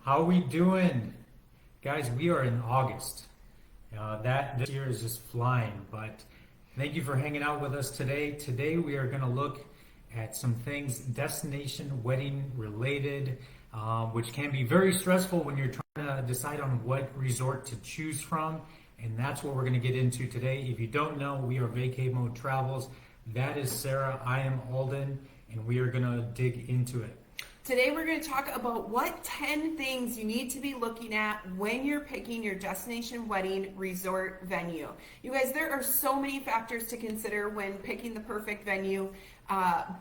How are we doing? Guys, we are in August. This year is just flying, but thank you for hanging out with us today. Today we are going to look at some things destination wedding related, which can be very stressful when you're trying to decide on what resort to choose from. And that's what we're going to get into today. If you don't know, we are Vacay Mode Travels. That is Sarah. I am Alden, and we are going to dig into it. Today we're going to talk about what 10 things you need to be looking at when you're picking your destination wedding resort venue. You guys, there are so many factors to consider when picking the perfect venue.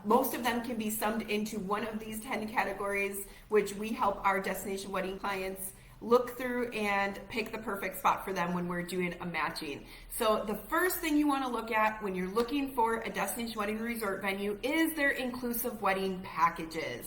Most of them can be summed into one of these 10 categories, which we help our destination wedding clients look through and pick the perfect spot for them when we're doing a matching. So the first thing you want to look at when you're looking for a destination wedding resort venue is their inclusive wedding packages.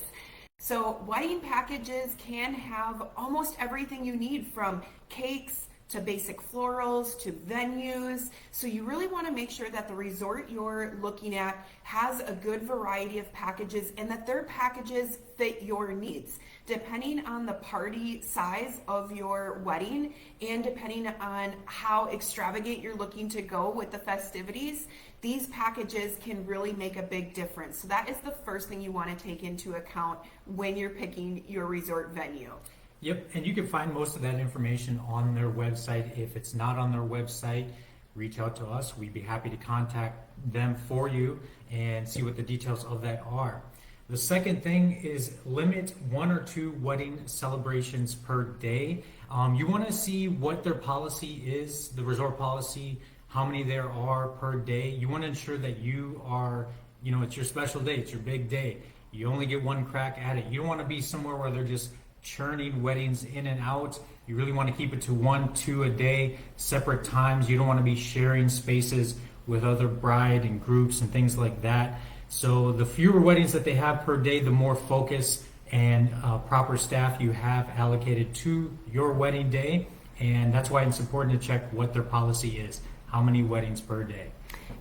So wedding packages can have almost everything you need, from cakes to basic florals to venues. So you really want to make sure that the resort you're looking at has a good variety of packages and that their packages fit your needs. Depending on the party size of your wedding and depending on how extravagant you're looking to go with the festivities, these packages can really make a big difference. So that is the first thing you want to take into account when you're picking your resort venue. Yep, and you can find most of that information on their website. If it's not on their website, reach out to us. We'd be happy to contact them for you and see what the details of that are. The second thing is limit 1 or 2 wedding celebrations per day. You want to see what their policy is, the resort policy, how many there are per day. You want to ensure that you are, it's your special day, it's your big day. You only get one crack at it. You don't want to be somewhere where they're just churning weddings in and out. You really want to keep it to 1, 2 a day, separate times. You don't want to be sharing spaces with other bride and groups and things like that. So the fewer weddings that they have per day, the more focus and proper staff you have allocated to your wedding day. And that's why it's important to check what their policy is. How many weddings per day?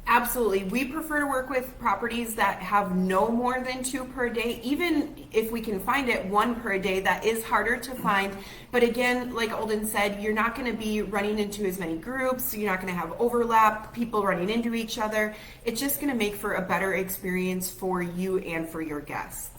Absolutely. We prefer to work with properties that have no more than 2 per day. Even if we can find it 1 per day, that is harder to find. But again, like Alden said, you're not going to be running into as many groups. So you're not going to have overlap, people running into each other. It's just going to make for a better experience for you and for your guests.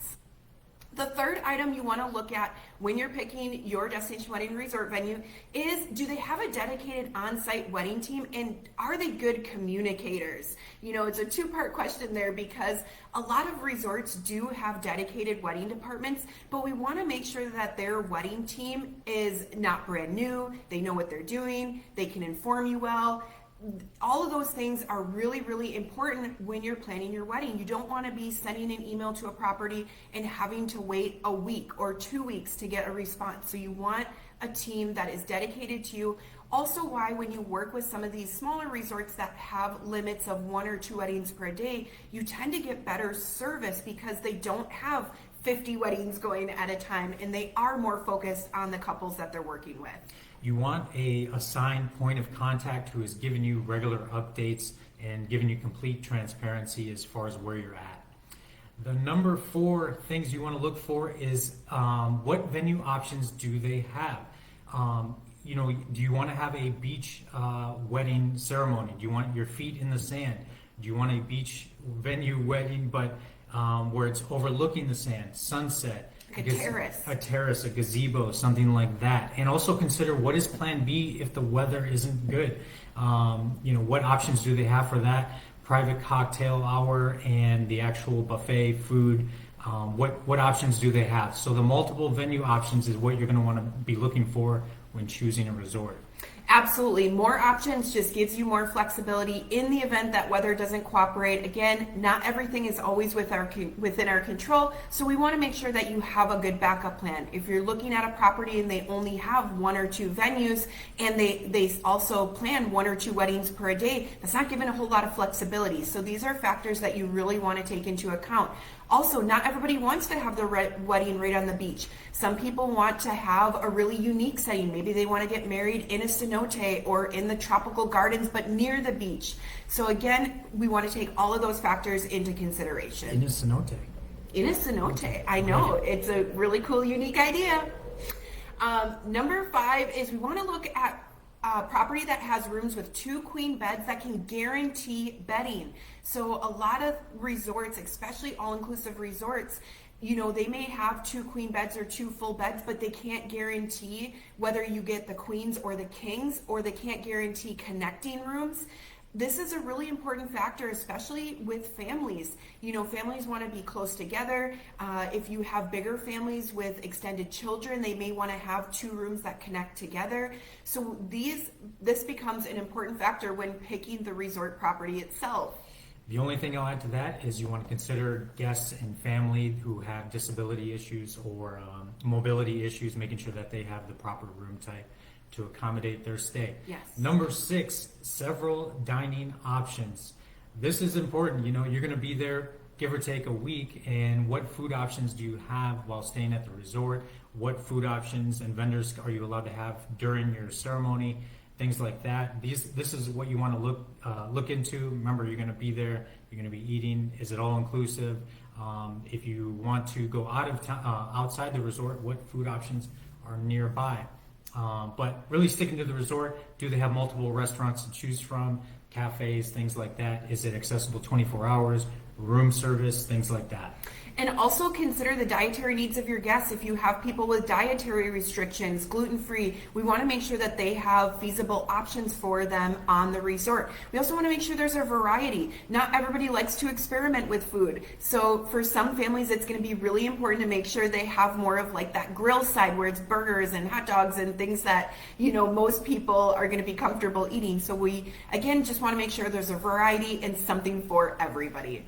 The third item you want to look at when you're picking your destination wedding resort venue is, do they have a dedicated on-site wedding team, and are they good communicators? It's a 2-part question there, because a lot of resorts do have dedicated wedding departments, but we want to make sure that their wedding team is not brand new, they know what they're doing, they can inform you well. All of those things are really, really important when you're planning your wedding. You don't want to be sending an email to a property and having to wait a week or 2 weeks to get a response. So you want a team that is dedicated to you. Also, why when you work with some of these smaller resorts that have limits of 1 or 2 weddings per day, you tend to get better service because they don't have 50 weddings going at a time, and they are more focused on the couples that they're working with. You want a assigned point of contact who is giving you regular updates and giving you complete transparency as far as where you're at. The number 4 things you want to look for is what venue options do they have? Do you want to have a beach wedding ceremony? Do you want your feet in the sand? Do you want a beach venue wedding but where it's overlooking the sand, sunset? Like a terrace, a gazebo, something like that. And also consider, what is plan B if the weather isn't good? What options do they have for that? Private cocktail hour and the actual buffet food. What options do they have? So the multiple venue options is what you're going to want to be looking for when choosing a resort. Absolutely. More options just gives you more flexibility in the event that weather doesn't cooperate. Again, not everything is always within our control, so we want to make sure that you have a good backup plan. If you're looking at a property and they only have 1 or 2 venues and they also plan 1 or 2 weddings per day, that's not giving a whole lot of flexibility. So these are factors that you really want to take into account. Also, not everybody wants to have their wedding right on the beach. Some people want to have a really unique setting. Maybe they want to get married in a cenote or in the tropical gardens, but near the beach. So again, we want to take all of those factors into consideration. In a cenote. In a cenote, I know. It's a really cool, unique idea. Number 5 is we want to look at property that has rooms with 2 queen beds that can guarantee bedding. So a lot of resorts, especially all-inclusive resorts, they may have 2 queen beds or 2 full beds, but they can't guarantee whether you get the queens or the kings, or they can't guarantee connecting rooms. This is a really important factor, especially with families. Families want to be close together. If you have bigger families with extended children, they may want to have 2 rooms that connect together. So this becomes an important factor when picking the resort property itself. The only thing I'll add to that is you want to consider guests and family who have disability issues or mobility issues, making sure that they have the proper room type to accommodate their stay. Yes. Number 6, several dining options. This is important. You're going to be there, give or take a week, and what food options do you have while staying at the resort? What food options and vendors are you allowed to have during your ceremony? Things like that. This is what you want to look into. Remember, you're going to be there. You're going to be eating. Is it all inclusive? If you want to go outside the resort, what food options are nearby? But really sticking to the resort. Do they have multiple restaurants to choose from? Cafes, things like that. Is it accessible 24 hours? Room service, things like that. And also consider the dietary needs of your guests. If you have people with dietary restrictions, gluten-free, we want to make sure that they have feasible options for them on the resort. We also want to make sure there's a variety. Not everybody likes to experiment with food. So for some families, it's going to be really important to make sure they have more of like that grill side where it's burgers and hot dogs and things that, most people are going to be comfortable eating. So we, again, just want to make sure there's a variety and something for everybody.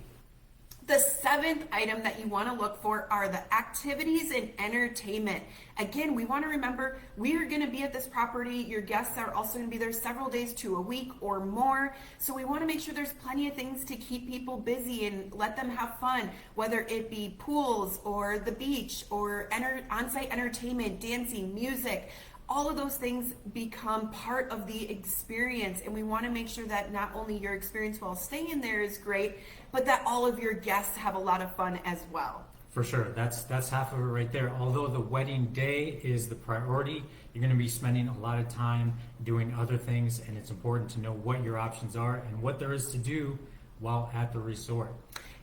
The 7th item that you want to look for are the activities and entertainment. Again, we want to remember we are going to be at this property. Your guests are also going to be there several days to a week or more. So we want to make sure there's plenty of things to keep people busy and let them have fun, whether it be pools or the beach or on-site entertainment, dancing, music. All of those things become part of the experience, and we want to make sure that not only your experience while staying there is great, but that all of your guests have a lot of fun as well. For sure. That's half of it right there. Although the wedding day is the priority, you're going to be spending a lot of time doing other things, and it's important to know what your options are and what there is to do while at the resort.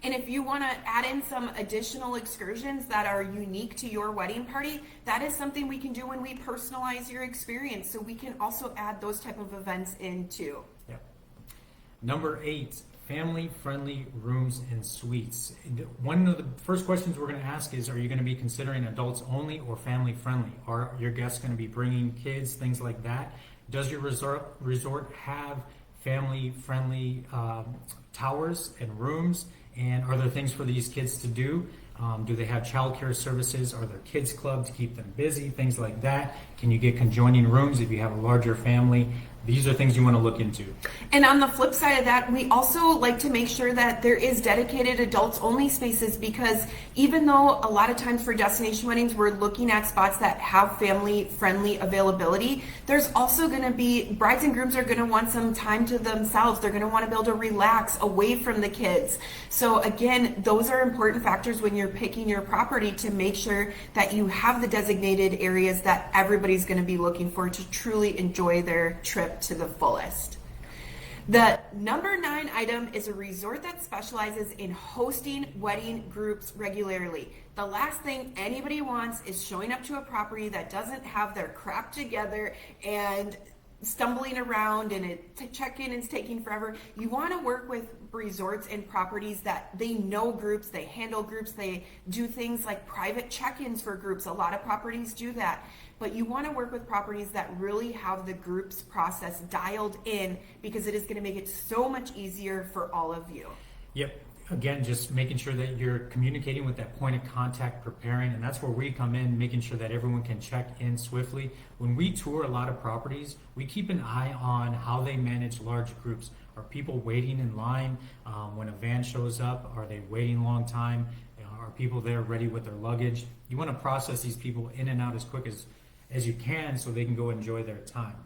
And if you want to add in some additional excursions that are unique to your wedding party, that is something we can do when we personalize your experience. So we can also add those type of events in too. Yep. Number 8, family-friendly rooms and suites. One of the first questions we're going to ask is, are you going to be considering adults only or family-friendly? Are your guests going to be bringing kids, things like that? Does your resort have family-friendly towers and rooms? And are there things for these kids to do? Do they have childcare services? Are there kids clubs to keep them busy? Things like that. Can you get conjoining rooms if you have a larger family? These are things you want to look into. And on the flip side of that, we also like to make sure that there is dedicated adults only spaces, because even though a lot of times for destination weddings, we're looking at spots that have family friendly availability, there's also going to be, brides and grooms are going to want some time to themselves. They're going to want to be able to relax away from the kids. So again, those are important factors when you're picking your property, to make sure that you have the designated areas that everybody's going to be looking for to truly enjoy their trip to the fullest. The number 9 item is a resort that specializes in hosting wedding groups regularly. The last thing anybody wants is showing up to a property that doesn't have their crap together and stumbling around, and check-in is taking forever. You want to work with resorts and properties that they know groups, they handle groups, they do things like private check-ins for groups. A lot of properties do that. But you want to work with properties that really have the groups process dialed in, because it is going to make it so much easier for all of you. Yep. Again, just making sure that you're communicating with that point of contact, preparing, and that's where we come in, making sure that everyone can check in swiftly. When we tour a lot of properties, we keep an eye on how they manage large groups. Are people waiting in line when a van shows up? Are they waiting a long time? Are people there ready with their luggage? You want to process these people in and out as quick as you can, so they can go enjoy their time.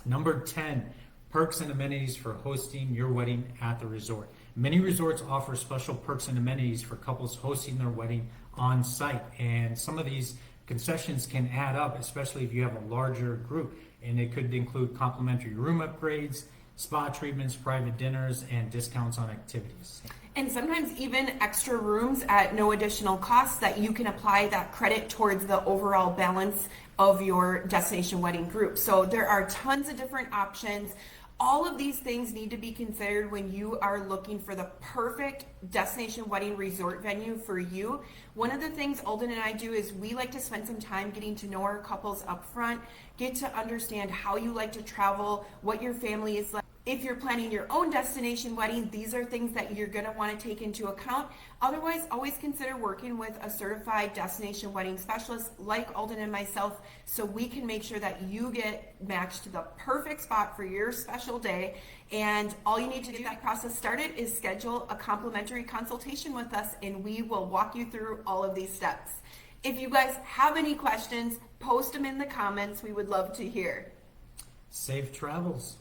Number 10, perks and amenities for hosting your wedding at the resort. Many resorts offer special perks and amenities for couples hosting their wedding on site, and some of these concessions can add up, especially if you have a larger group. And it could include complimentary room upgrades, spa treatments, private dinners, and discounts on activities. And sometimes even extra rooms at no additional cost that you can apply that credit towards the overall balance of your destination wedding group. So there are tons of different options. All of these things need to be considered when you are looking for the perfect destination wedding resort venue for you. One of the things Alden and I do is we like to spend some time getting to know our couples up front, get to understand how you like to travel, what your family is like. If you're planning your own destination wedding, these are things that you're going to want to take into account. Otherwise, always consider working with a certified destination wedding specialist like Alden and myself, so we can make sure that you get matched to the perfect spot for your special day. And all you need to do to get that process started is schedule a complimentary consultation with us, and we will walk you through all of these steps. If you guys have any questions, post them in the comments. We would love to hear. Safe travels.